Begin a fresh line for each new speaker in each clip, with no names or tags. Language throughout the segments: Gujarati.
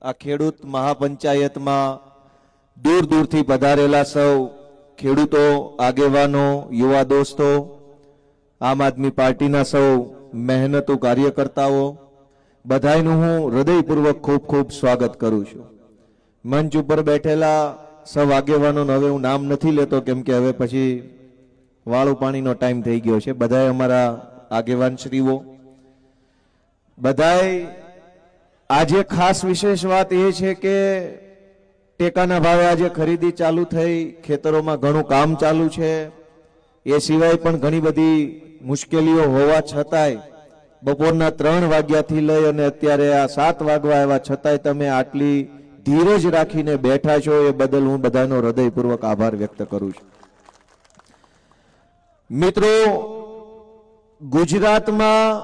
આ ખેડૂત મહાપંચાયતમાં દૂર દૂરથી પધારેલા સૌ ખેડૂતો, આગેવાનો, યુવા દોસ્તો, આમ આદમી પાર્ટીના સૌ મહેનતુ કાર્યકર્તાઓ, બધાયનું હું હૃદયપૂર્વક ખૂબ ખૂબ સ્વાગત કરું છું. મંચ ઉપર બેઠેલા સૌ આગેવાનોનું હવે હું નામ નથી લેતો, કેમ કે હવે પછી વાળું પાણીનો ટાઈમ થઈ ગયો છે. બધાય અમારા આગેવાન શ્રીઓ, બધાય આજે ખાસ વિશેષ વાત એ છે કે ટેકાના ભાવે આજે ખરીદી ચાલુ થઈ, ખેતરોમાં ઘણું કામ ચાલુ છે. એ સિવાય પણ ઘણી બધી મુશ્કેલીઓ હોવા છતાંય બપોરના 3 વાગ્યાથી લઈ અને અત્યારે આ 7 વાગવા આવ્યા છતાંય તમે આટલી ધીરજ રાખીને બેઠા છો, એ બદલ હું બધાનો હૃદયપૂર્વક આભાર વ્યક્ત કરું છું. મિત્રો, ગુજરાતમાં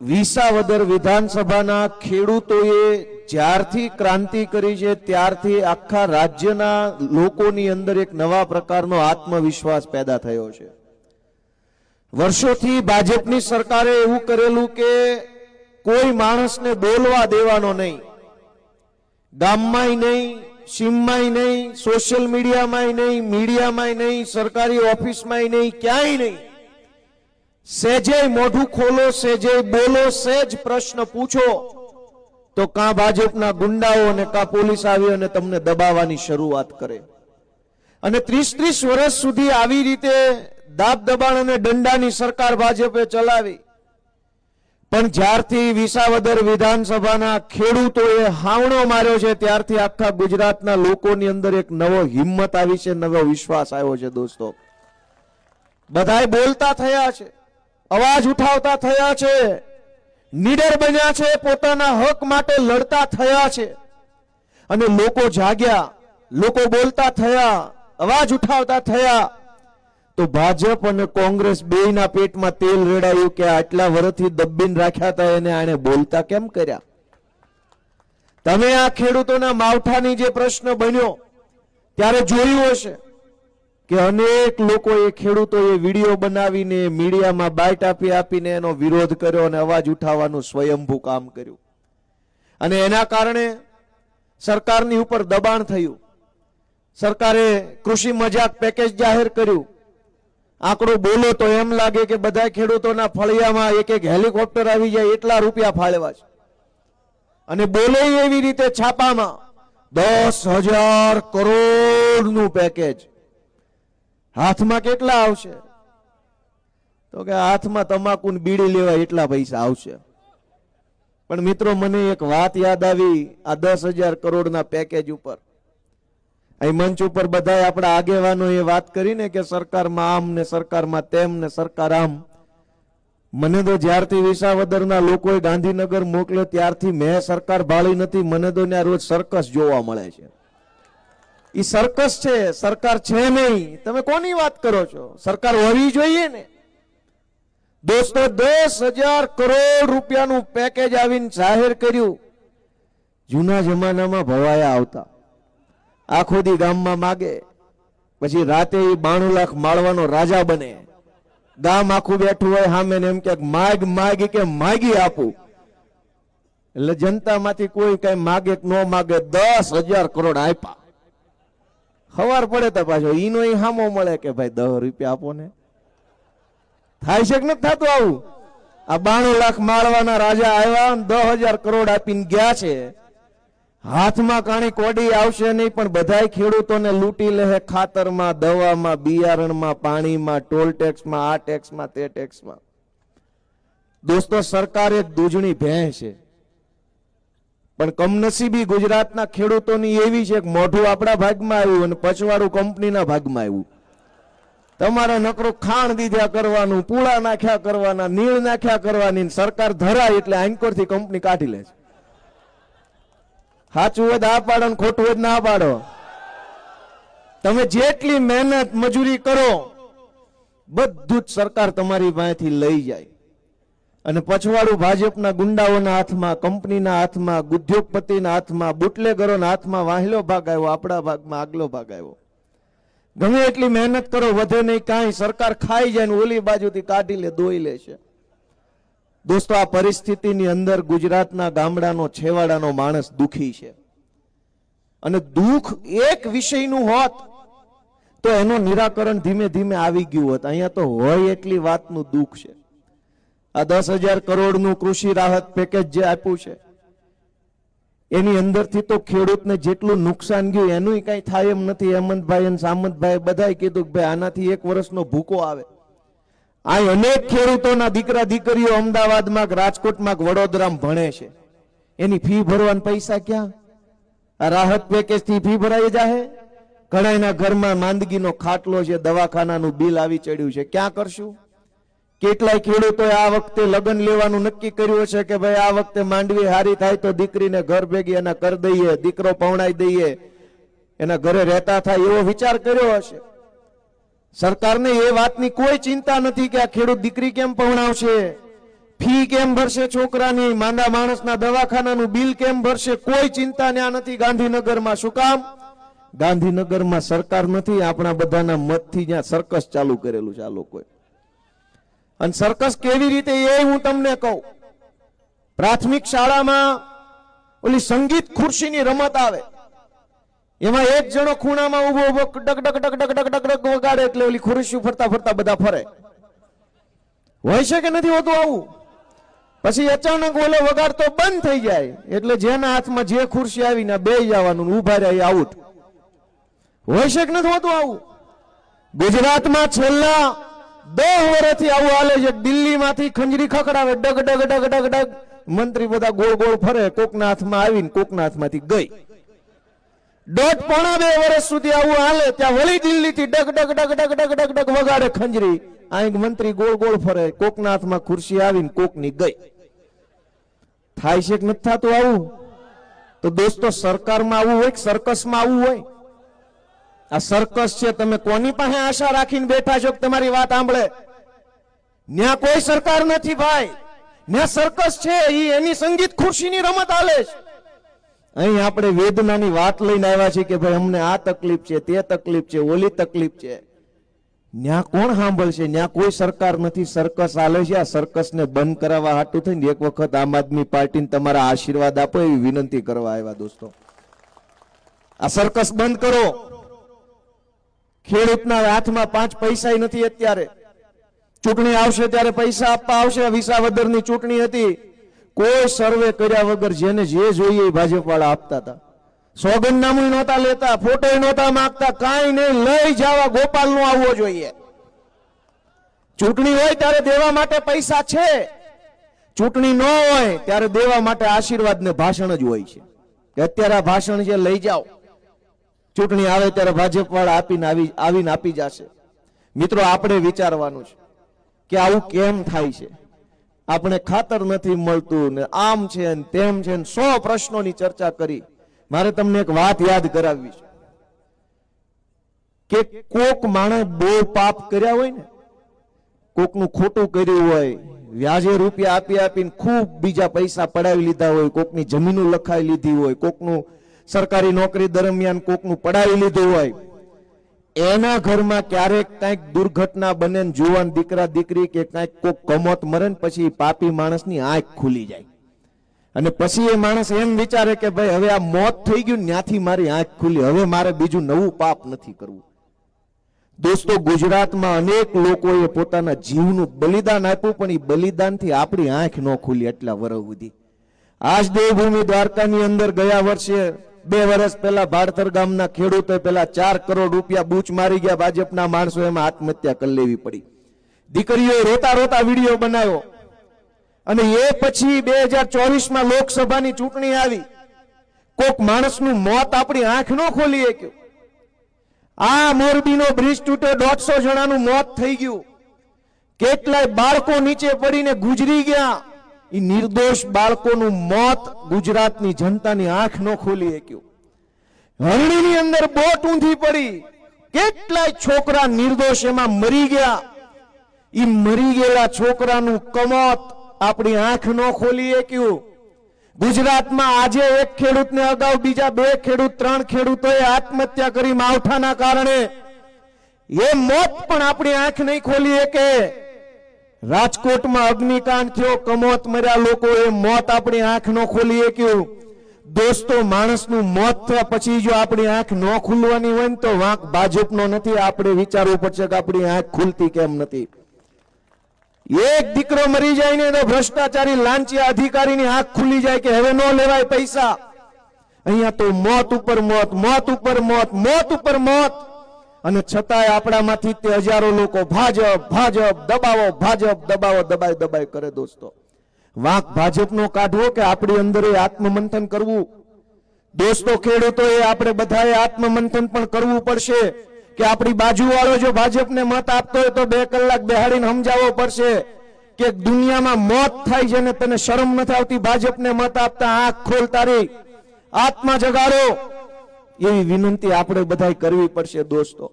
વિસાવદર વિધાનસભાના ખેડૂતોએ જ્યારથી ક્રાંતિ કરી છે ત્યારથી આખા રાજ્યના લોકોની અંદર એક નવા પ્રકારનો આત્મવિશ્વાસ પેદા થયો છે. વર્ષોથી ભાજપની સરકારે એવું કરેલું કે કોઈ માણસને બોલવા દેવાનો નહીં, ગામમાંય નહીં, સીમમાંય નહીં, સોશિયલ મીડિયામાંય નહીં, મીડિયામાંય નહીં, સરકારી ઓફિસમાંય નહીં, ક્યાંય નહીં. સેજે મોઢું ખોલો, સેજે બોલો, સેજ પ્રશ્ન પૂછો તો કાં ભાજપના ગુંડાઓ અને કાં પોલીસ આવી અને તમને દબાવવાની શરૂઆત કરે. અને 30-30 વર્ષ સુધી આવી રીતે દાબ દબાણ અને દંડાની સરકાર ભાજપે ચલાવી. પણ જ્યારથી વિસાવદર વિધાનસભાના ખેડૂતોએ હાવણો માર્યો છે ત્યારથી આખા ગુજરાતના લોકોની અંદર એક નવો હિંમત આવી છે, નવો વિશ્વાસ આવ્યો છે. દોસ્તો, બધાય બોલતા થયા છે, અવાજ ઉઠાવતા થયા છે, નીડર બન્યા છે, પોતાના હક માટે લડતા થયા છે. અને લોકો જાગ્યા, લોકો બોલતા થયા, અવાજ ઉઠાવતા થયા. તો ભાજપ અને કોંગ્રેસ બેયના પેટમાં તેલ રેડાયું કે આટલા વર્ષથી દબીને રાખ્યા હતા એને આને બોલતા કેમ કર્યા. તમે આ ખેડૂતોના માવઠાની જે પ્રશ્ન બન્યો ત્યારે જોયું હશે કે અનેક લોકોએ, ખેડૂતોએ વિડીયો બનાવીને મીડિયામાં બાઇટ આપીને એનો વિરોધ કર્યો અને અવાજ ઉઠાવવાનું સ્વયંભૂ કામ કર્યું. અને એના કારણે સરકારની ઉપર દબાણ થયું. સરકારે કૃષિ મજાક પેકેજ જાહેર કર્યું. આંકડો બોલો તો એમ લાગે કે બધા ખેડૂતોના ફળિયામાં એક હેલિકોપ્ટર આવી જાય એટલા રૂપિયા ફાળવ્યા છે. અને બોલે એવી રીતે છાપામાં 10,000 કરોડનું પેકેજ. હાથમાં કેટલા આવશે? તો કે હાથમાં તમાકુ ને બીડી લેવા એટલા પૈસા આવશે. પણ મિત્રો, મને એક વાત યાદ આવી આ 10,000 કરોડના પેકેજ ઉપર. અહીં મંચ ઉપર બધા આપણા આગેવાનો એ વાત કરીને કે સરકારમાં આમ ને સરકારમાં તેમ ને સરકાર આમ. મને તો જ્યારથી વિસાવદરના લોકોએ ગાંધીનગર મોકલ્યો ત્યારથી મેં સરકાર ભાળી નથી. મને તો ત્યાં રોજ સર્કસ જોવા મળે છે. એ સર્કસ છે, સરકાર છે નહીં. તમે કોની વાત કરો છો? સરકાર હોવી જોઈએ ને. દોસ્તો, 10,000 કરોડ રૂપિયાનું પેકેજ આવીને જાહેર કર્યું. જૂના જમાનામાં ભવાયા આવતા, આખો દી ગામમાં માગે, પછી રાતે 92 લાખ માળવાનો રાજા બને. ગામ આખું બેઠું હોય સામે એમ કે માગ કે માગી આપું. એટલે જનતામાંથી કોઈ કઈ માગે કે ન માગે 10,000 કરોડ આપ્યા. ખબર પડે તો પાછો ઈનો હામો મળે કે ભાઈ 10 રૂપિયા આપો ને. થાય છે કે નથી થતું આવું? આ 92 લાખ માળવાના રાજા આવ્યા, 10,000 કરોડ આપીને ગયા છે. હાથમાં કાણી કોડી આવશે નહીં, પણ બધાય ખેડૂતોને લૂંટી લે. ખાતરમાં, દવામાં, બિયારણમાં, પાણીમાં, ટોલ ટેક્સમાં, આ ટેક્સમાં, તે ટેક્સમાં. દોસ્તો, સરકાર એક દૂધણી ભેંસ છે. પણ કમનસીબી ગુજરાતના ખેડૂતોની એવી છે કે મોઢું આપણા ભાગમાં આવ્યું અને પચવાડું કંપનીના ભાગમાં આવ્યું. તમારે નકરું ખાણ દીધા કરવાનું, પૂળા નાખ્યા કરવાના, નીળ નાખ્યા કરવાની. સરકાર ધરાય એટલે આંકોરથી કંપની કાઢી લે છે. સાચું હોય આ પાડો ને ખોટું હોય ના પાડો. તમે જેટલી મહેનત મજૂરી કરો બધું જ સરકાર તમારી પાસેથી લઈ જાય. અને પછવાડું ભાજપના ગુંડાઓના હાથમાં, કંપનીના હાથમાં, ઉદ્યોગપતિના હાથમાં, બુટલેગરોના હાથમાં વાહેલો ભાગ આવ્યો, આપણા ભાગમાં આગલો ભાગ આવ્યો. ગમે એટલી મહેનત કરો વધે નહીં કાંઈ. સરકાર ખાઈ જાય ને ઓલી બાજુથી કાઢી લે, દોઈ લે છે. દોસ્તો, આ પરિસ્થિતિની અંદર ગુજરાતના ગામડાનો છેવાડાનો માણસ દુખી છે અને દુઃખ એક વિષયનું હોત તો એનું નિરાકરણ ધીમે ધીમે આવી ગયું હોત. અહીંયા તો હોય એટલી વાતનું દુઃખ છે. આ 10,000 કરોડનું કૃષિ રાહત પેકેજ જે આપ્યું છે એની અંદરથી તો ખેડૂતને જેટલું નુકસાન ગયું એનું કઈ થાય એમ નથી. હેમંતભાઈ અને સામંતભાઈ બધાએ કીધું કે ભાઈ આનાથી 1 વર્ષનો ભૂકો આવે. આ અનેક ખેડૂતોના દીકરા દીકરીઓ અમદાવાદમાં, રાજકોટમાં, વડોદરામાં ભણે છે. એની ફી ભરવાના પૈસા ક્યાં? આ રાહત પેકેજ થી ફી ભરાઈ જાહે? ઘણાના ઘરમાં માંદગીનો ખાટલો છે, દવાખાનાનું બિલ આવી ચડ્યું છે, ક્યાં કરશું? કેટલાય ખેડૂતોએ આ વખતે લગ્ન લેવાનું નક્કી કર્યું છે કે ભાઈ આ વખતે માંડવી હારી થાય તો દીકરીને ઘર ભેગી એના કરી દઈએ, દીકરો પૌણાઈ દઈએ, એના ઘરે રહેતા થાય એવો વિચાર કર્યો હશે. સરકારને એ વાતની કોઈ ચિંતા નથી કે આ ખેડૂત દીકરી કેમ પૌણાવશે, ફી કેમ ભરશે છોકરાની, માંદા માણસના દવાખાનાનું બિલ કેમ ભરશે, કોઈ ચિંતા ત્યાં નથી ગાંધીનગરમાં. શું કામ? ગાંધીનગરમાં સરકાર નથી, આપણા બધાના મતથી ત્યાં સર્કસ ચાલુ કરેલું છે આ લોકોએ. અને સર્કસ કેવી રીતે એ હું તમને કહું. પ્રાથમિક શાળામાં ઓલી સંગીત ખુરશીની રમત આવે, એમાં એક જણો ખૂણામાં ઉભો ઉભો duck duck duck duck duck duck duck વગાડે એટલે ઓલી ખુરશી ફરતા ફરતા બધા ફરે. હોય છે કે નથી હોતું આવું? પછી અચાનક ઓલો વગાડતો બંધ થઈ જાય એટલે જેના હાથમાં જે ખુરશી આવીને બેસી જવાનું, ઉભા રહ્યા, આઉટ. હોય છે કે નથી હોતું આવું? ગુજરાતમાં છેલ્લા 10 વર્ષથી આવું હાલે છે. દિલ્હીમાંથી ખંજરી ખખડાવે, ડગ ડગ ડગ ડગ ડગ, મંત્રી બધા ગોળ ગોળ ફરે, કોકના હાથમાં આવીને કોકના હાથમાંથી ગઈ. 1.5-2 વર્ષ સુધી આવું હાલે. ત્યાં વળી દિલ્હીથી ડગ ડગ ડગ ડગ ડગ ડગ ડગ વગાડે ખંજરી, અહીં મંત્રી ગોળ ગોળ ફરે, કોકના હાથમાં ખુરશી આવીને કોકની ગઈ. થાય છે કે નથી થતું આવું? તો દોસ્તો, સરકારમાં આવું હોય કે સર્કસમાં આવું હોય? આ સર્કસ છે. તમે કોની પાસે આશા રાખીને બેઠા છો કે તમારી વાત સાંભળે? ન્યા કોઈ સરકાર નથી ભાઈ, ન્યા સર્કસ છે. એની સંગીત ખુરશીની રમત હાલે છે. અહીં આપણે વેદનાની વાત લઈને આવ્યા છીએ કે ભાઈ અમને આ તકલીફ છે, તે તકલીફ છે, ઓલી તકલીફ છે. ન્યા કોણ સાંભળશે? ન્યા કોઈ સરકાર નથી, સર્કસ હાલે છે. આ સર્કસને બંધ કરાવવા હાટું થઈને એક વખત આમ આદમી પાર્ટીને તમારા આશીર્વાદ આપો એવી વિનંતી કરવા આવ્યા. દોસ્તો, આ સર્કસ બંધ કરો. ખેડૂતના હાથમાં 5 પૈસા નથી અત્યારે. ચૂંટણી આવશે ત્યારે પૈસા આપવા આવશે. વિસાવદરની ચૂંટણી હતી, કોઈ સર્વે કર્યા વગર જેને જે જોઈએ એ ભાજપ વાળા આપતા હતા. સોગંદનામું નહોતા લેતા, ફોટો નહોતા માંગતા, કાંઈ નહીં, લઈ જવા. ગોપાલ નો આવવો જોઈએ. ચૂંટણી હોય ત્યારે દેવા માટે પૈસા છે, ચૂંટણી ન હોય ત્યારે દેવા માટે આશીર્વાદ ને ભાષણ જ હોય છે. અત્યારે આ ભાષણ છે, લઈ જાઓ. ચૂંટણી આવે ત્યારે ભાજપ વાળા આવીને આપી જશે. મિત્રો, આપણે વિચારવાનું છે કે આવું કેમ થાય છે. આપણે ખાતર નથી મળતું ને આમ છે ને તેમ છે ને 100 પ્રશ્નોની ચર્ચા કરી. મારે તમને એક વાત યાદ કરાવવી છે કે કોક માણસ બહુ પાપ કર્યા હોય ને, કોકનું ખોટું કર્યું હોય, વ્યાજે રૂપિયા આપી આપીને ખૂબ બીજા પૈસા પડાવી લીધા હોય, કોકની જમીનો લખાઈ લીધી હોય, કોકનું સરકારી નોકરી દરમિયાન કોકનું પડાવી લીધું હોય, એના ઘરમાં ક્યારેક કઈક દુર્ઘટના બને, જુવાન દીકરા દીકરી કે કઈક કોક કમોત મરે ને પછી પાપી માણસની આંખ ખુલી જાય અને પછી એ માણસ એમ વિચારે કે ભાઈ હવે આ મોત થઈ ગયું, ત્યાંથી મારી આંખ ખુલી, હવે મારે બીજું નવું પાપ નથી કરવું. દોસ્તો, ગુજરાતમાં અનેક લોકોએ પોતાના જીવનું બલિદાન આપ્યું, પણ એ બલિદાનથી આપણી આંખ ન ખુલી એટલા વર્ષ સુધી. આજ દેવભૂમિ દ્વારકાની અંદર ગયા વર્ષે 2 વર્ષ પહેલા ભાડતર ગામના ખેડૂતો પેલા 4 કરોડ રૂપિયા બૂચ મારી ગયા. ભાજપના માણસો એમાં આત્મહત્યા કરી લેવી પડી. દીકરીઓ રોતા રોતા વિડીયો બનાવ્યો અને એ પછી 2024માં લોકસભાની ચૂંટણી આવી. કોક માણસનું મોત આપણી આંખ ન ખોલી શક્યું. આ મોરબીનો બ્રિજ તૂટ્યો, 150 જણાનું મોત થઈ ગયું. કેટલાય બાળકો નીચે પડીને ગુજરી ગયા. એ નિર્દોષ બાળકોનું મોત ગુજરાતની જનતાની આંખ ન ખોલી શક્યું. હરણીની અંદર બોટ ઊંધી પડી, કેટલાય છોકરા નિર્દોષ એમાં મરી ગયા. એ મરી ગયેલા છોકરાનું કમોત આપણી આંખ ન ખોલી શક્યું. ગુજરાતમાં આજે એક ખેડૂતને અગાઉ બીજા 2 ખેડૂત 3 ખેડૂતોએ આત્મહત્યા કરી માવઠાના કારણે. એ મોત પણ આપણી આંખ નહીં ખોલી શકે. રાજકોટમાં અગ્નિકાંડ થયો, કમોત મર્યા લોકો, એ મોત આપણી આંખ ન ખોલી શક્યું. દોસ્તો, માણસનું મોત થયા પછી જો આપણી આંખ ન ખુલવાની હોય ને તો વાંક ભાજપનો નથી. આપણે વિચારવું પડશે કે આપણી આંખ ખુલતી કેમ નથી. એક દીકરો મરી જાય ને તો ભ્રષ્ટાચારી લાંચિયા અધિકારીની આંખ ખુલી જાય કે હવે ન લેવાય પૈસા. અહીંયા તો મોત ઉપર મોત, મોત ઉપર મોત, મોત ઉપર મોત. અને છતાંય આપણામાંથી તે હજારો લોકો ભાજપ ભાજપ દબાવો, ભાજપ દબાવો, દબાઈ દબાઈ કરે. દોસ્તો, વાંક ભાજપનો કાઢવો કે આપણી અંદર આત્મમંથન કરવું? દોસ્તો, ખેડૂતોએ આપણે બધાએ આત્મમંથન પણ કરવું પડશે કે આપણી બાજુવાળો જો ભાજપને મત આપતો હોય તો 2 કલાક બેહાડીને સમજાવવો પડશે કે દુનિયામાં મોત થાય છે ને તને શરમ નથી આવતી ભાજપને મત આપતા? આંખ ખોલ, તારી આત્મા જગાડો, એવી વિનંતી આપણે બધાએ કરવી પડશે. દોસ્તો,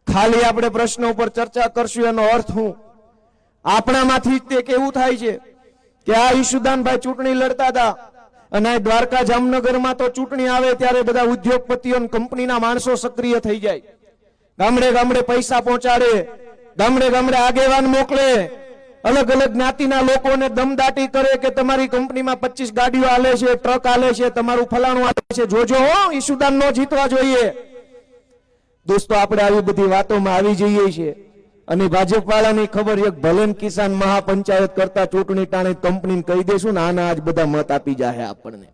ખાલી આપણે પ્રશ્નો ઉપર ચર્ચા કરશું એનો અર્થ શું? આપણામાંથી તે કેવું થાય છે કે આ ઈશુદાનભાઈ ચૂંટણી લડતા હતા અને દ્વારકા જામનગરમાં તો ચૂંટણી આવે ત્યારે બધા ઉદ્યોગપતિઓ અને કંપનીના માણસો સક્રિય થઈ જાય, ગામડે ગામડે પૈસા પહોંચાડે, ગામડે ગામડે આગેવાન મોકલે, અલગ અલગ જ્ઞાતિના લોકોને દમદાટી કરે કે તમારી કંપનીમાં 25 ગાડીઓ આલે છે, ટ્રક આલે છે, તમારું ફલાણું આલે છે, જોજો હો ઈશુદાન નો જીતવા જોઈએ. દોસ્તો, આપણે આવી બધી વાતોમાં આવી જઈએ છીએ અને ભાજપ વાળાની ખબર એક ભલે કિસાન મહાપંચાયત કરતા ચૂંટણી ટાણે કંપનીને કહી દેશું ને આના આજ બધા મત આપી જાય આપણને.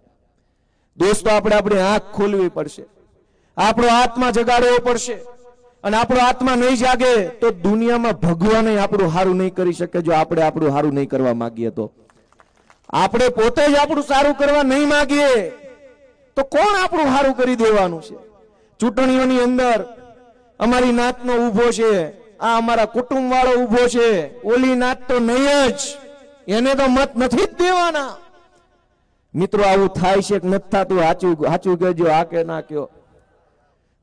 દોસ્તો, આપણે આપણી આંખ ખોલવી પડશે, આપણો આત્મા જગાડવો પડશે. અને આપણો આત્મા નહીં જાગે તો દુનિયામાં ભગવાન આપણું સારું નહીં કરી શકે. જો આપણે આપણું સારું નહીં કરવા માંગીએ તો, આપણે પોતે જ આપણું સારું કરવા નહીં માંગીએ તો કોણ આપણું સારું કરી દેવાનું છે? ચૂંટણીઓની અંદર અમારી નાતનો ઉભો છે, આ અમારા કુટુંબ વાળો ઉભો છે, ઓલી નાત તો નહીં જ, એને તો મત નથી જ દેવાના. મિત્રો, આવું થાય છે કે નથી થતું? સાચું કહેજો, આ કે ના કયો?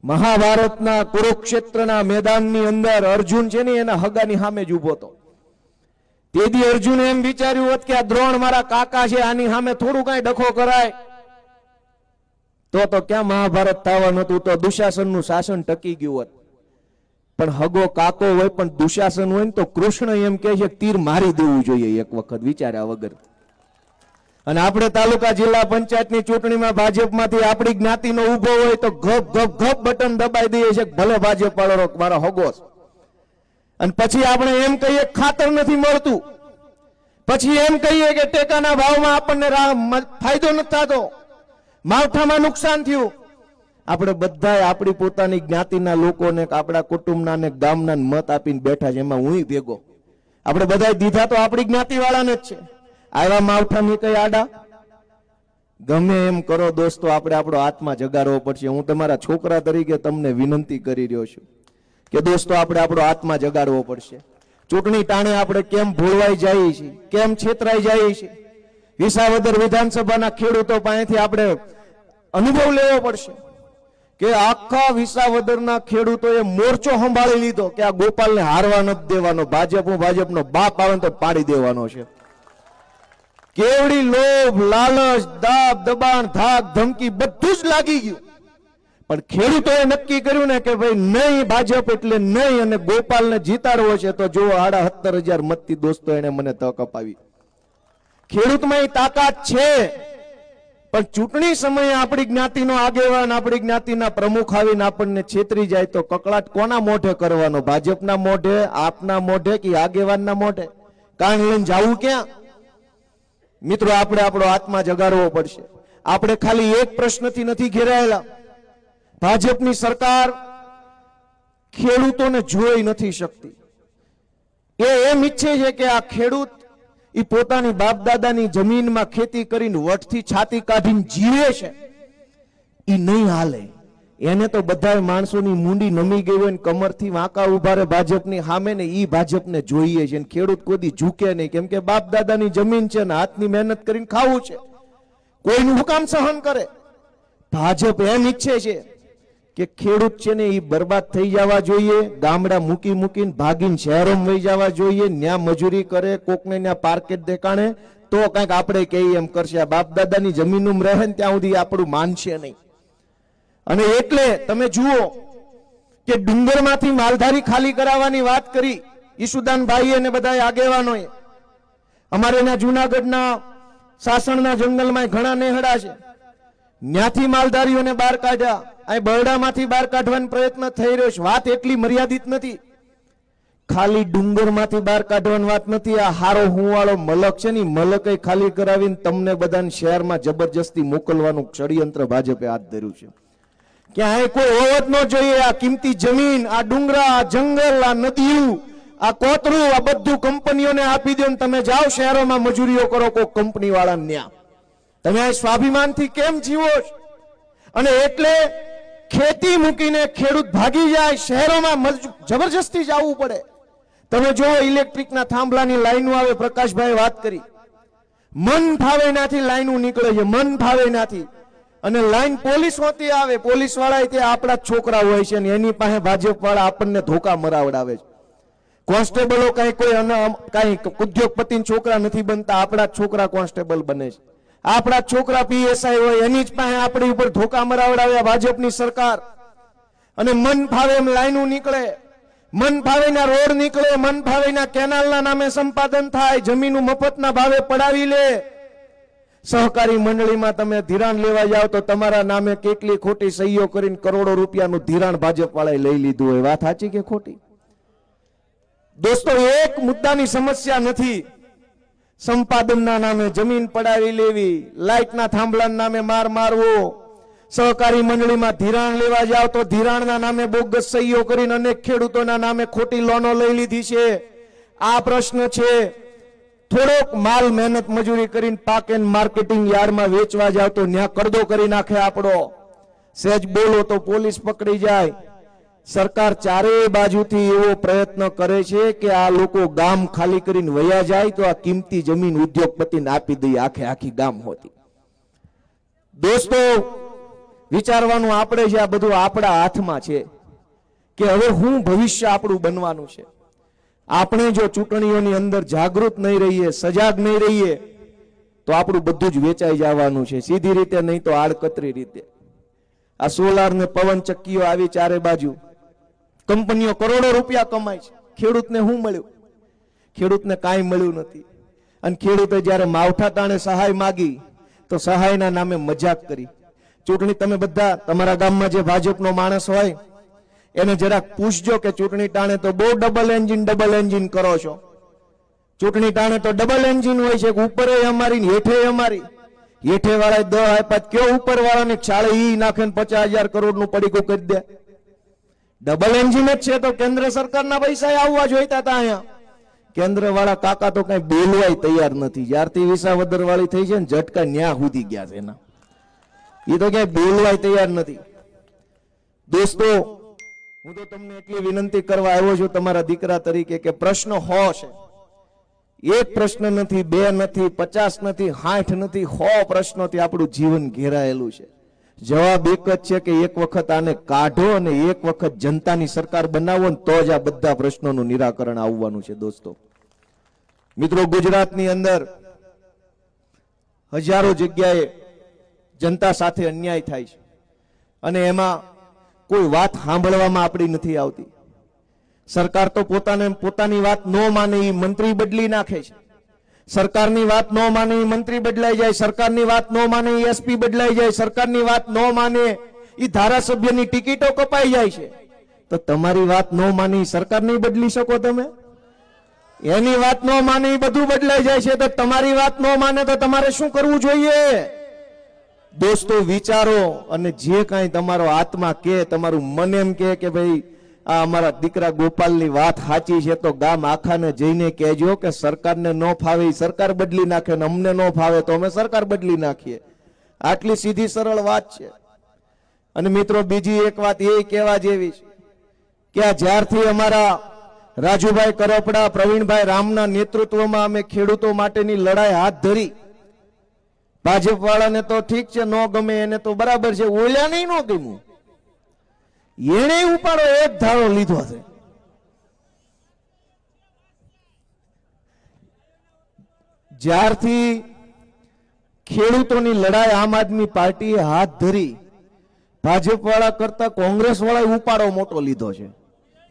મહાભારતના કુરુક્ષેત્રના મેદાનની અંદર અર્જુન છે ને એના હગાની સામે જ ઉભો હતો. તેથી અર્જુને એમ વિચાર્યું હોત કે આ દ્રોણ મારા કાકા છે, આની સામે થોડું કઈ ડખો કરાય તો ક્યાં મહાભારત થવાનું હતું, તો દુશાસનનું શાસન ટકી ગયું હોત. પણ હગો કાકો હોય પણ દુશાસન હોય ને તો કૃષ્ણ એમ કહે છે તીર મારી દેવું જોઈએ એક વખત વિચાર્યા વગર. અને આપણે તાલુકા જિલ્લા પંચાયતની ચૂંટણીમાં ભાજપમાંથી આપણી જ્ઞાતિનો ઉભો હોય તો ગપ ગપ ગપ બટન દબાઈ દઈએ છે ભલે ભાજપ વાળો મારો હગો. અને પછી આપણે એમ કહીએ ખાતર નથી મળતું, પછી એમ કહીએ કે ટેકાના ભાવમાં આપણને ફાયદો નથી થતો, માવઠામાં નુકસાન થયું. આપણે બધા આપણી પોતાની જ્ઞાતિના લોકોને, આપણા કુટુંબના ને ગામના મત આપીને બેઠા છે, એમાં હું ભેગો. આપણે બધા દીધા તો આપણી જ્ઞાતિ વાળાને જ છે. આવા માવઠાની કઈ આડા? ગમે એમ કરો દોસ્તો, આપણે આપણો આત્મા જગાડવો પડશે. હું તમારા છોકરા તરીકે તમને વિનંતી કરી રહ્યો છું કે દોસ્તો, આપણે આપણો આત્મા જગાડવો પડશે. ચૂંટણી ટાણે આપણે કેમ ભૂલવાઈ જઈએ છીએ, કેમ છેતરાઈ જઈએ છીએ? વિસાવદર વિધાનસભાના ખેડૂતો પાસેથી આપણે અનુભવ લેવો પડશે કે આખા વિસાવદરના ખેડૂતોએ મોરચો સંભાળી લીધો કે આ ગોપાલને હારવા નથી દેવાનો, ભાજપનો બાપ આવે તો પાડી દેવાનો છે. કેવડી લોભ, લાલચ, દાબ દબાણ, ધાક ધમકી બધું જ લાગી ગયું. પણ ખેડૂતોએ નક્કી કર્યું ને કે ભાઈ નહીં, ભાજપ એટલે નહીં, અને ગોપાલને જીતાડવો છે તો જો 17,500 મતથી દોસ્તો એને મને તક અપાવી. ખેડૂતમાં એ તાકાત છે. પણ ચૂંટણી સમયે આપણી જ્ઞાતિનો આગેવાન, આપણી જ્ઞાતિના પ્રમુખ આવીને આપણને છેતરી જાય તો કકળાટ કોના મોઢે કરવાનો? ભાજપના મોઢે, આપના મોઢે કે આગેવાનના મોઢે? કાન લઈને જવું ક્યાં? મિત્રો, આપણે આપણો આત્મા જગાડવો પડશે. આપણે ખાલી એક પ્રશ્નથી નથી ઘેરાયેલા. ભાજપની સરકાર ખેડૂતોને જોઈ નથી શકતી. એ એમ ઈચ્છે છે કે આ ખેડૂત એ પોતાની બાપ દાદાની જમીનમાં ખેતી કરીને વટથી છાતી કાઢીને જીવે છે, એ નહીં હાલે. એને તો બધા માણસોની મુંડી નમી ગઈ હોય ને કમરથી વાંકા ઉભા રહે ભાજપની સામે ને ઈ ભાજપને જોઈએ છે. ખેડૂત કોઈ ઝૂકે નહીં, કેમ કે બાપ દાદાની જમીન છે ને હાથની મહેનત કરીને ખાવું છે. કોઈનું હુકામ સહન કરે? ભાજપ એમ ઈચ્છે છે કે ખેડૂત છે ને એ બરબાદ થઈ જવા જોઈએ, ગામડા મૂકી મૂકીને ભાગીને શહેરોમાં વહી જવા જોઈએ, ન્યા મજૂરી કરે, કોકને ન્યા પાર્કેટ દેખાણે તો કંઈક આપણે કહીએ એમ કરશે. આ બાપ દાદાની જમીનમાં રહે ને ત્યાં સુધી આપણું માનશે નહીં. અને એટલે તમે જુઓ કે ડુંગરમાંથી માલધારી ખાલી કરાવવાની વાત કરી ઈસુદાનભાઈ અને બધા આગેવાનોએ અમારે એના જૂનાગઢના સાસણના જંગલમાં ઘણા નેહડા છે, ન્યાથી માલધારીઓને બહાર કાઢ્યા, અહીં બરડામાંથી બહાર કાઢવાનો પ્રયત્ન થઈ રહ્યો છે. વાત એટલી મર્યાદિત નથી, ખાલી ડુંગરમાંથી બહાર કાઢવાની વાત નથી. આ હારો હુંવાળો મલક છે ને, મલક ખાલી કરાવીને તમને બધાને શહેરમાં જબરજસ્તી મોકલવાનું ષડયંત્ર ભાજપે હાથ ધર્યું છે. કે અહીં કોઈ હોવત ન જોઈએ. આ કિંમતી જમીન, આ ડુંગરા, આ જંગલ, આ નદીઓ, આ કોતરું, આ બધું કંપનીઓને આપી દો ને તમે જાઓ શહેરોમાં મજૂરીઓ કરો કોઈ કંપની વાળા ન્યા. તમે આ સ્વાભિમાનથી કેમ જીવો છો? અને એટલે ખેતી મૂકીને ખેડૂત ભાગી જાય, શહેરોમાં જબરજસ્તી જવું પડે. તમે જો ઇલેક્ટ્રિકના થાંભલાની લાઈનો આવે, પ્રકાશભાઈ વાત કરી, મન ફાવે નાથી લાઈનો નીકળે છે, મન ફાવે નાથી. અને લાઈન પોલીસ હોતી આવે, પોલીસ વાળા તે આપણા છોકરા હોય છે ને એની પાસે ભાજપ વાળા આપણને ધોકા મરાવડાવે છે. કોન્સ્ટેબલો કઈ ઉદ્યોગપતિ છોકરા નથી બનતા, આપણા છોકરા કોન્સ્ટેબલ બને છે. આપણા છોકરા પીએસઆઈ હોય એની જ પાસે આપણી ઉપર ધોકા મરાવડાવ્યા ભાજપની સરકાર. અને મન ફાવે એમ લાઈનો નીકળે, મન ફાવેના રોડ નીકળે, મન ફાવેના કેનાલના નામે સંપાદન થાય, જમીનો મફતના ભાવે પડાવી લે. સહકારી મંડળીમાં તમે ધિરાણ લેવા જાઓ તો તમારા નામે કેટલી ખોટી સહીઓ કરીને કરોડો રૂપિયાનું ધિરાણ ભાજપ વાળાએ લઈ લીધું હોય. વાત સાચી કે ખોટી? દોસ્તો, એક મુદ્દાની સમસ્યા નથી. સંપાદનના નામે જમીન પડાવી લેવી, લાઇટના થાંભલાના નામે માર મારવો, સહકારી મંડળીમાં ધિરાણ લેવા જાવ તો ધિરાણના નામે બોગસ સહીઓ કરીને અનેક ખેડૂતોના નામે ખોટી લોનો લઈ લીધી છે. આ પ્રશ્ન છે. થોડોક માલ મહેનત મજૂરી કરીને પાક એન્ડ માર્કેટિંગ યાર્ડમાં વેચવા જાવ તો ન્યા કરદો કરી નાખે આપણો. સહેજ બોલો તો પોલીસ પકડી જાય. સરકાર ચારેય બાજુથી એવો પ્રયત્ન કરે છે કે આ લોકો ગામ ખાલી કરીને વયા જાય તો આ કિંમતી જમીન ઉદ્યોગપતિને આપી દઈએ, આખે આખી ગામ હોતી. દોસ્તો, વિચારવાનું આપણે છે, આ બધું આપણા હાથમાં છે કે હવે હું ભવિષ્ય આપણું બનવાનું છે. આપણે જો ચૂંટણીઓની અંદર જાગૃત નહીં રહીએ, સજાગ નહીં રહીએ તો આપણું બધું જ વેચાઈ જવાનું છે. સીધી રીતે નહીં તો આડકતરી રીતે. આ સોલાર ને પવન ચક્કીઓ આવી ચારે બાજુ, કંપનીઓ કરોડો રૂપિયા કમાય છે. ખેડૂતને શું મળ્યું? ખેડૂતને કાંઈ મળ્યું નથી. અને ખેડૂતે જ્યારે માવઠા તાણે સહાય માગી તો સહાયના નામે મજાક કરી. ચૂંટણી તમે બધા તમારા ગામમાં જે ભાજપનો માણસ હોય એને જરાક પૂછજો કે ચૂંટણી ટાણે તો બહુ ડબલ એન્જિન કરો છો. ચૂંટણી ટાણે તો ડબલ એન્જિન હોય છે, ઉપરે અમારી હેઠે અમારી. હેઠે વાળા 10 આપ્યા, કયો ઉપર વાળાને ચાળે ઈ નાખે 50,000 કરોડનું પડીકું કરી દે. ડબલ એન્જિન જ છે તો કેન્દ્ર સરકારના પૈસા આવવા જોઈતા હતા. અહીંયા કેન્દ્ર વાળા કાકા તો કઈ બોલવાય તૈયાર નથી. જ્યારથી વિસાવદર વાળી થઈ છે ને ઝટકા ન્યા સુધી ગયા છે એના, એ તો ક્યાંય બોલવાય તૈયાર નથી. દોસ્તો, હું તો તમને એટલી વિનંતી કરવા આવ્યો છું તમારા દીકરા તરીકે કે પ્રશ્ન છે. એક પ્રશ્ન નથી, 2 નથી, 50 નથી, 60 નથી, 100 પ્રશ્નોથી આપણું જીવન ઘેરાયેલું છે. જવાબ એક જ છે કે એક વખત આને કાઢો અને એક વખત જનતાની સરકાર બનાવો ને તો જ આ બધા પ્રશ્નોનું નિરાકરણ આવવાનું છે. દોસ્તો મિત્રો, ગુજરાતની અંદર હજારો જગ્યાએ જનતા સાથે અન્યાય થાય છે અને એમાં કોઈ વાત સાંભળવામાં આપણી નથી આવતી. સરકાર તો પોતાની વાત ન માને એ મંત્રી બદલી નાખે છે. સરકારની વાત ન માને એ મંત્રી બદલાઈ જાય, સરકારની વાત ન માને એ એસપી બદલાઈ જાય, સરકારની વાત ન માને એ ધારાસભ્યની ટિકિટો કપાઈ જાય છે. તો તમારી વાત ન માની સરકાર નહીં બદલી શકો તમે? એની વાત ન માને એ બધું બદલાઈ જાય છે. તો તમારી વાત ન માને તો તમારે શું કરવું જોઈએ? દોસ્તો, વિચારો અને જે કાંઈ તમારો આત્મા કે, તમારું મન એમ કે ભાઈ આ અમારા દીકરા ગોપાલની વાત સાચી છે તો ગામ આખાને જઈને કહેજો કે સરકારને ન ફાવે સરકાર બદલી નાખે ને અમને ન ફાવે તો અમે સરકાર બદલી નાખીએ. આટલી સીધી સરળ વાત છે. અને મિત્રો, બીજી એક વાત એ કહેવા જેવી છે કે આ જ્યારથી અમારા રાજુભાઈ કરપડા, પ્રવીણભાઈ રામના નેતૃત્વમાં અમે ખેડૂતો માટેની લડાઈ હાથ ધરી, ભાજપ વાળાને તો ઠીક છે, ન ગમે એને તો બરાબર છે, ઓલ્યા નહીં ન ગમ્યું, એને ઉપાડો એક ધારો લીધો છે. જ્યારથી ખેડૂતોની લડાઈ આમ આદમી પાર્ટીએ હાથ ધરી, ભાજપ વાળા કરતા કોંગ્રેસ વાળા ઉપાડો મોટો લીધો છે.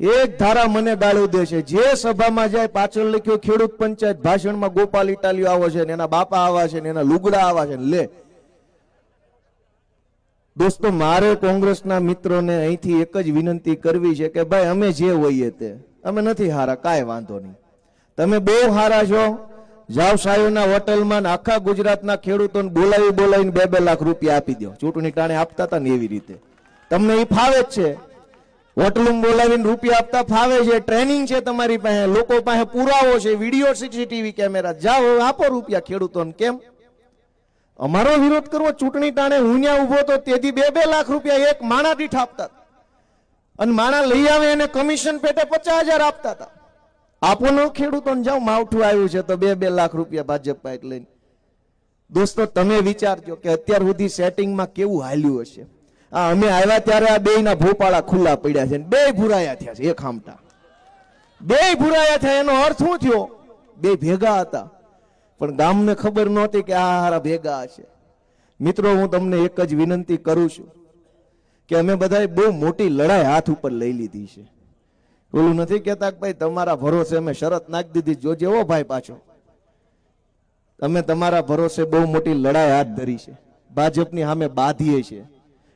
એક ધારા મને ગાળું દે છે. જે સભામાં જાય પાછળ લખ્યો ખેડૂત પંચાયત, ભાષણમાં ગોપાલ ઇટાલિયો આવો છે ને એના બાપા આવા છે ને એના લુગડા આવા છે. લે દોસ્તો, મારે કોંગ્રેસના મિત્રોને અહીંથી એક જ વિનંતી કરવી છે કે ભાઈ અમે જે હોઈએ તે, અમે નથી હારા, કાંઈ વાંધો નહીં, તમે બહુ હારા છો, જાવ સાયોના હોટલમાં આખા ગુજરાતના ખેડૂતોને બોલાવીને 2-2 લાખ રૂપિયા આપી દો. ચૂંટણી ટાણે આપતા હતા ને એવી રીતે તમને એ ફાવે જ છે. હોટલું બોલાવીને રૂપિયા આપતા ફાવે છે, ટ્રેનિંગ છે તમારી પાસે, લોકો પાસે પુરાવો છે, વિડીયો, સીસીટીવી કેમેરા, જાઓ આપો રૂપિયા ખેડૂતોને. કેમ અમારો વિરોધ કરવો? ચૂંટણી ટાણે હું ત્યાં ઉભો તો તેથી 2-2 લાખ રૂપિયા એક માણા દીઠ આપતા હતા, અને માણા લઈ આવે એને કમિશન પેટે 50,000 આપતા હતા. આપો ન ખેડૂતોને, જાઓ માવઠું આવ્યું છે તો 2-2 લાખ રૂપિયા ભાજપ પાસે લઈને. દોસ્તો તમે વિચારજો કે અત્યાર સુધી સેટિંગમાં કેવું હાલ્યું હશે. અમે આવ્યા ત્યારે આ બેયના ભોપાળા ખુલ્લા પડ્યા છે, બે ભૂરાયા થયા છે. એક હામટા બે ભૂરાયા થયા, એનો અર્થ શું થયો? બે ભેગા હતા, પણ ગામને ખબર નહોતી કે આ હારા ભેગા હશે. મિત્રો, હું તમને એક જ વિનંતી કરું છું કે અમે બધાએ બહુ મોટી લડાઈ હાથ ઉપર લઈ લીધી છે. ઓલું નથી કહેતા કે ભાઈ તમારા ભરોસે અમે શરત નાખી દીધી, જોજે હો ભાઈ પાછો. અમે તમારા ભરોસે બહુ મોટી લડાઈ હાથ ધરી છે, ભાજપની સામે બાંધીએ છે.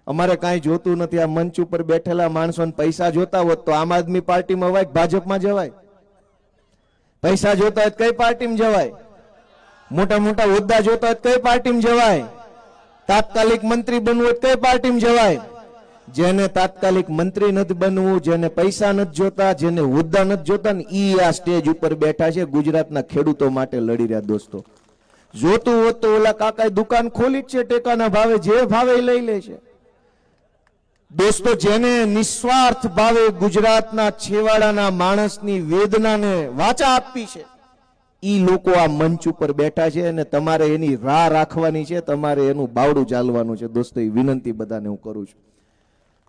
અમારે કાંઈ જોતું નથી. આ મંચ ઉપર બેઠેલા માણસોને પૈસા જોતા હોત તો આમ આદમી પાર્ટીમાં હોય, ભાજપમાં જવાય. પૈસા જોતા હોય કઈ પાર્ટીમાં જવાય? મોટા મોટા હોદ્દા જોતા હોય કઈ પાર્ટીમાં જવાય? તાત્કાલિક મંત્રી બનવું હોય કઈ પાર્ટીમાં જવાય? જેને તાત્કાલિક મંત્રી નથી બનવું, જેને પૈસા નથી જોતા, જેને હોદ્દા નથી જોતા ને ઈ આ સ્ટેજ ઉપર બેઠા છે, ગુજરાતના ખેડૂતો માટે લડી રહ્યા. દોસ્તો, જોતું હોત તો ઓલા કાકાએ દુકાન ખોલી જ છે, ટેકાના ભાવે જે ભાવે લઈ લે છે. દોસ્તો, જેને નિસ્વાર્થ ભાવે ગુજરાતના છેવાડાના માણસની વેદનાને વાચા આપી છે, ઈ લોકો આ મંચ ઉપર બેઠા છે અને તમારે એની રાહ રાખવાની છે, તમારે એનું બાવડું ચાલવાનું છે. દોસ્તો, એ વિનંતી બધાને હું કરું છું.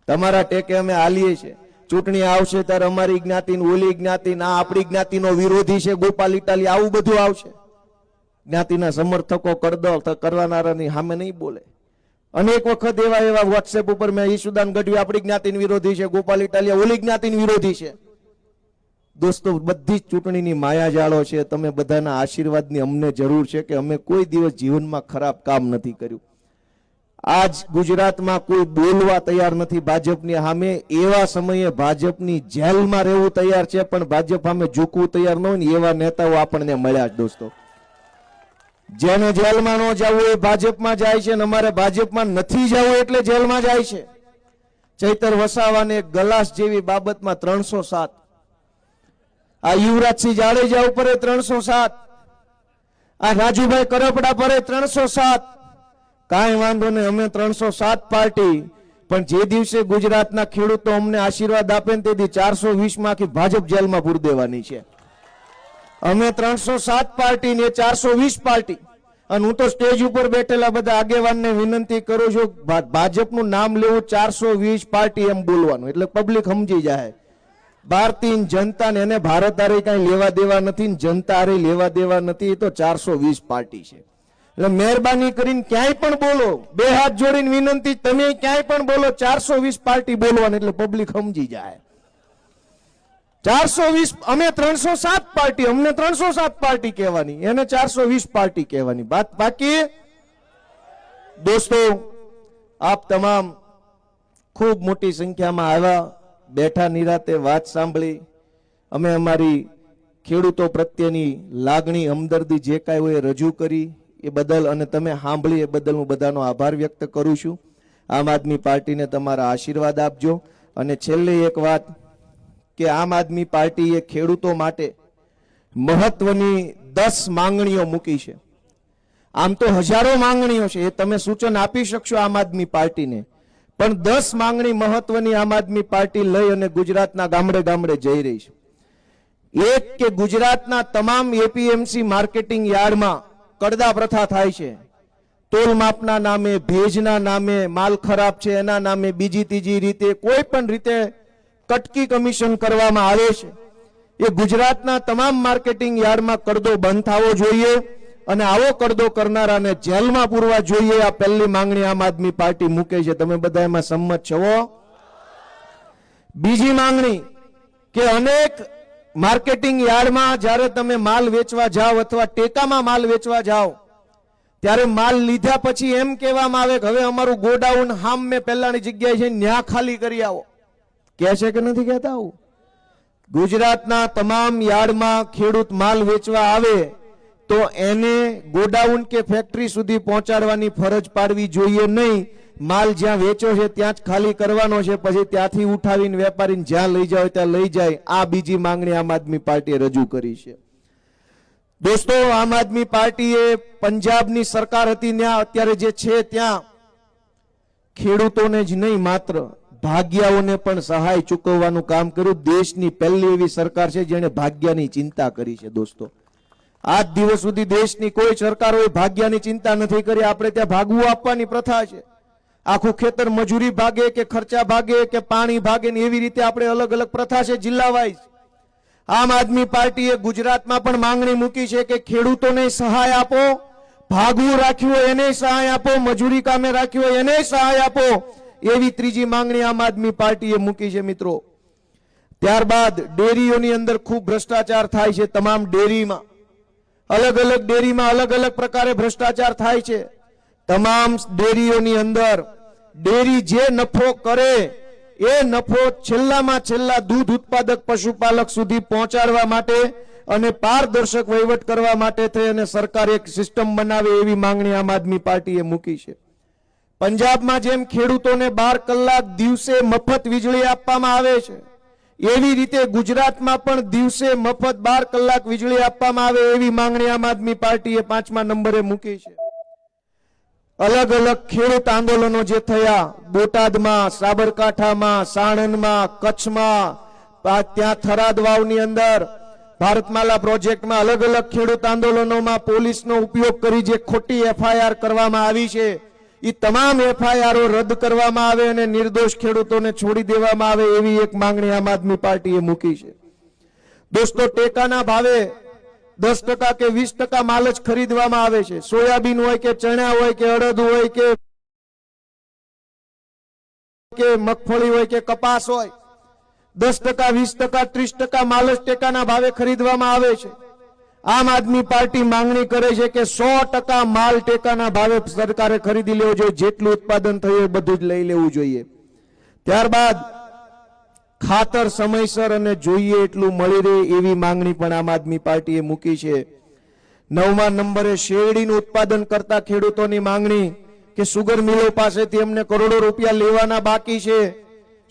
તમારા ટેકે અમે હાલીએ છીએ. ચૂંટણી આવશે ત્યારે અમારી જ્ઞાતિ, ઓલી જ્ઞાતિ, આ આપણી જ્ઞાતિનો વિરોધી છે, ગોપાલ ઇટાલી, આવું બધું આવશે. જ્ઞાતિના સમર્થકો કરવાનારાની સામે નહીં બોલે. અનેક વખત એવા વોટ્સએપ ઉપર મેં ઈસુદાન ગઢવી આપણી જ્ઞાતિની વિરોધી છે, ગોપાલ ઇટાલિયા ઓલી જ્ઞાતિની વિરોધી છે. દોસ્તો, બધી જ ચૂંટણીની માયાજાળો છે. તમે બધાના આશીર્વાદની અમને જરૂર છે કે અમે કોઈ દિવસ જીવનમાં ખરાબ કામ નથી કર્યું. આજ ગુજરાતમાં કોઈ બોલવા તૈયાર નથી ભાજપની સામે. એવા સમયે ભાજપની જેલમાં રહેવું તૈયાર છે, પણ ભાજપ સામે ઝૂકવું તૈયાર ન હોય ને એવા નેતાઓ આપણને મળ્યા. દોસ્તો, જેને જેલમાં ન જવું એ ભાજપમાં જાય છે, અને અમારે ભાજપમાં નથી જવું એટલે જેલમાં જાય છે. ચૈતર વસાવાને ગલાસ જેવી બાબતમાં 307, આ યુવરાજસિંહ જાડેજા ઉપર 307, આ રાજુભાઈ કરપડા પર 307. કાંઈ વાંધો નહીં, અમે 307 પાર્ટી, પણ જે દિવસે ગુજરાતના ખેડૂતો અમને આશીર્વાદ આપે ને તેથી 420 માં આખી ભાજપ જેલમાં પૂરી દેવાની છે. અમે 307 પાર્ટી ને 420 પાર્ટી. અને હું તો સ્ટેજ ઉપર બેઠેલા બધા આગેવાનને વિનંતી કરું છું, ભાજપનું નામ લેવું 420 પાર્ટી એમ બોલવાનું, એટલે પબ્લિક સમજી જાય. ભારતીય જનતા ને એને ભારત હારે કઈ લેવા દેવા નથી, જનતા હારે લેવા દેવા નથી. એ તો 420 પાર્ટી છે. એટલે મહેરબાની કરીને ક્યાંય પણ બોલો, બે હાથ જોડીને વિનંતી, તમે ક્યાંય પણ બોલો 420 પાર્ટી બોલવાનું, એટલે પબ્લિક સમજી જાય. 420, અમે 307 પાર્ટી, અમને 307 પાર્ટી કહેવાની, એને 420 પાર્ટી કહેવાની. બાકી દોસ્તો, આપ તમામ ખૂબ મોટી સંખ્યામાં આવ્યા, બેઠા, નિરાતે વાત સાંભળી. અમે અમારી ખેડૂતો પ્રત્યેની લાગણી, હમદર્દી જે કાંઈ હોય એ રજૂ કરી એ બદલ, અને તમે સાંભળી એ બદલ હું બધાનો આભાર વ્યક્ત કરું છું. આમ આદમી પાર્ટીને તમારા આશીર્વાદ આપજો. અને છેલ્લે એક વાત કે આમ આદમી પાર્ટીએ ખેડૂતો માટે મહત્વની 10 માંગણીઓ મૂકી છે. આમ તો હજારો માંગણીઓ છે, એ તમે સૂચન આપી શકશો આમ આદમી પાર્ટીને, પણ 10 માંગણી મહત્વની આમ આદમી પાર્ટી લઈ અને ગુજરાતના ગામડે ગામડે જઈ રહી છે. એક કે ગુજરાતના તમામ એપીએમસી માર્કેટિંગ યાર્ડમાં કડદા પ્રથા થાય છે. તોલ માપના નામે, ભેજના નામે, માલ ખરાબ છે એના નામે, બીજી ત્રીજી રીતે કોઈ પણ રીતે કટકી કમિશન કરવામાં આવે છે. એ ગુજરાતના તમામ માર્કેટિંગ યાર્ડમાં કડદો બંધ થવો જોઈએ અને આવો કડદો કરનારાને જેલમાં પૂરવા જોઈએ. આ પહેલી માંગણી આમ આદમી પાર્ટી મૂકે છે. તમે બધા એમાં સંમત છો? બીજી માંગણી કે અનેક માર્કેટિંગ યાર્ડમાં જ્યારે તમે માલ વેચવા જાઓ અથવા ટેકામાં માલ વેચવા જાઓ ત્યારે માલ લીધા પછી એમ કહેવામાં આવે કે હવે અમારું ગોડાઉન હામ મેં પહેલાની જગ્યાએ છે ન્યા ખાલી કરી આવો. કહે છે કે નથી કહેતા આવું? ગુજરાતના તમામ યાર્ડમાં ખેડૂત માલ વેચવા આવે તો એને ગોડાઉન કે ફેક્ટરી સુધી પહોંચાડવાની ફરજ પાડવી જોઈએ નહીં. માલ જ્યાં વેચો છે ત્યાં જ ખાલી કરવાનો છે, પછી ત્યાંથી ઉઠાવીને વેપારીને જ્યાં લઈ જાવ ત્યાં લઈ જાય. આ બીજી માંગણી આમ આદમી પાર્ટીએ રજૂ કરી છે. દોસ્તો, આમ આદમી પાર્ટીએ પંજાબની સરકાર હતી ત્યાં અત્યારે જે છે ત્યાં ખેડૂતોને જ નહીં માત્ર ભાગ્યાઓને પણ સહાય ચૂકવવાનું કામ કર્યું. દેશની પહેલી એવી સરકાર છે જેણે ભાગ્યાની ચિંતા કરી છે. દોસ્તો, આજ દિવસ સુધી દેશની કોઈ સરકારોએ ભાગ્યાની ચિંતા નથી કરી. આપણે ત્યાં ભાગવું આપવાની પ્રથા છે. આખું ખેતર મજૂરી ભાગે કે ખર્ચા ભાગે કે પાણી ભાગે ને એવી રીતે આપણે અલગ અલગ પ્રથા છે જિલ્લા વાઇઝ. આમ આદમી પાર્ટીએ ગુજરાતમાં પણ માંગણી મૂકી છે કે ખેડૂતોને સહાય આપો, ભાગવું રાખ્યું હોય એને સહાય આપો, મજૂરી કામે રાખ્યું હોય એને સહાય આપો. એવી ત્રીજી માંગણી આમ આદમી પાર્ટીએ મૂકી છે. મિત્રો, ત્યારબાદ ડેરીઓની અંદર ખૂબ ભ્રષ્ટાચાર થાય છે. તમામ ડેરીમાં અલગ અલગ ડેરીમાં અલગ અલગ પ્રકારે ભ્રષ્ટાચાર થાય છે. તમામ ડેરીઓની અંદર ડેરી જે નફો કરે એ નફો છેલ્લામાં છેલ્લા દૂધ ઉત્પાદક પશુપાલક સુધી પહોંચાડવા માટે અને પારદર્શક વહીવટ કરવા માટે થઈ અને સરકાર એક સિસ્ટમ બનાવે એવી માંગણી આમ આદમી પાર્ટીએ મૂકી છે. પંજાબમાં જેમ ખેડૂતોને 12 કલાક દિવસે મફત વીજળી આપવામાં આવે છે એવી રીતે ગુજરાતમાં પણ દિવસે મફત 12 કલાક વીજળી આપવામાં આવે એવી માંગણી આમ આદમી પાર્ટીએ 5મા નંબરે મૂકી છે. અલગ અલગ ખેડૂત આંદોલનો જે થયા બોટાદમાં, સાબરકાંઠામાં, સાણંદમાં, કચ્છમાં, ત્યાં થરાદ વાવની અંદર ભારતમાલા પ્રોજેક્ટમાં અલગ અલગ ખેડૂત આંદોલનોમાં પોલીસનો ઉપયોગ કરી જે ખોટી એફઆઈઆર કરવામાં આવી છે એ તમામ એફઆઈઆરો રદ કરવામાં આવે અને નિર્દોષ ખેડૂતોને છોડી દેવામાં આવે એવી એક માંગણી આમ આદમી પાર્ટીએ મૂકી છે. દોસ્તો, ટેકાના ભાવે 10% કે 20% માલ જ ખરીદવામાં આવે છે. સોયાબીન હોય કે ચણા હોય કે અડદ હોય કે મગફળી હોય કે કપાસ હોય 10%, 20%, 30% માલ જ ટેકાના ભાવે ખરીદવામાં આવે છે. આમ આદમી પાર્ટી માંગણી કરે છે કે 100% માલ ટેકાના ભાવે સરકારે ખરીદી લેવો જોઈએ. જેટલું ઉત્પાદન થયું એ બધું જ લઈ લેવું જોઈએ. ત્યારબાદ ખાતર સમયસર અને જોઈએ એટલું મળી રહે એવી માંગણી પણ આમ આદમી પાર્ટીએ મૂકી છે. 9મા નંબરે શેરડીનું ઉત્પાદન કરતા ખેડૂતોની માંગણી કે સુગર મિલો પાસેથી એમને કરોડો રૂપિયા લેવાના બાકી છે.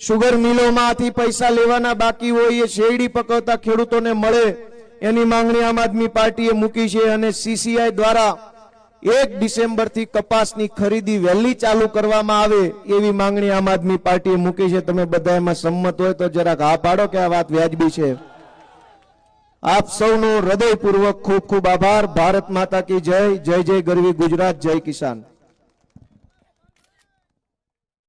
સુગર મિલોમાંથી પૈસા લેવાના બાકી હોય એ શેરડી પકવતા ખેડૂતોને મળે એની માંગણી આમ આદમી પાર્ટીએ મૂકી છે. અને સીસીઆઈ દ્વારા 1 ડિસેમ્બરથી કપાસની ખરીદી વહેલી ચાલુ કરવામાં આવે એવી માંગણી આમ આદમી પાર્ટીએ મૂકી છે. તમે બધા એમાં સંમત હોય તો જરાક હા પાડો કે આ વાત વ્યાજબી છે. આપ સૌનો હૃદયપૂર્વક ખૂબ ખૂબ આભાર. ભારત માતા કી જય. જય જય ગરવી ગુજરાત. જય કિસાન.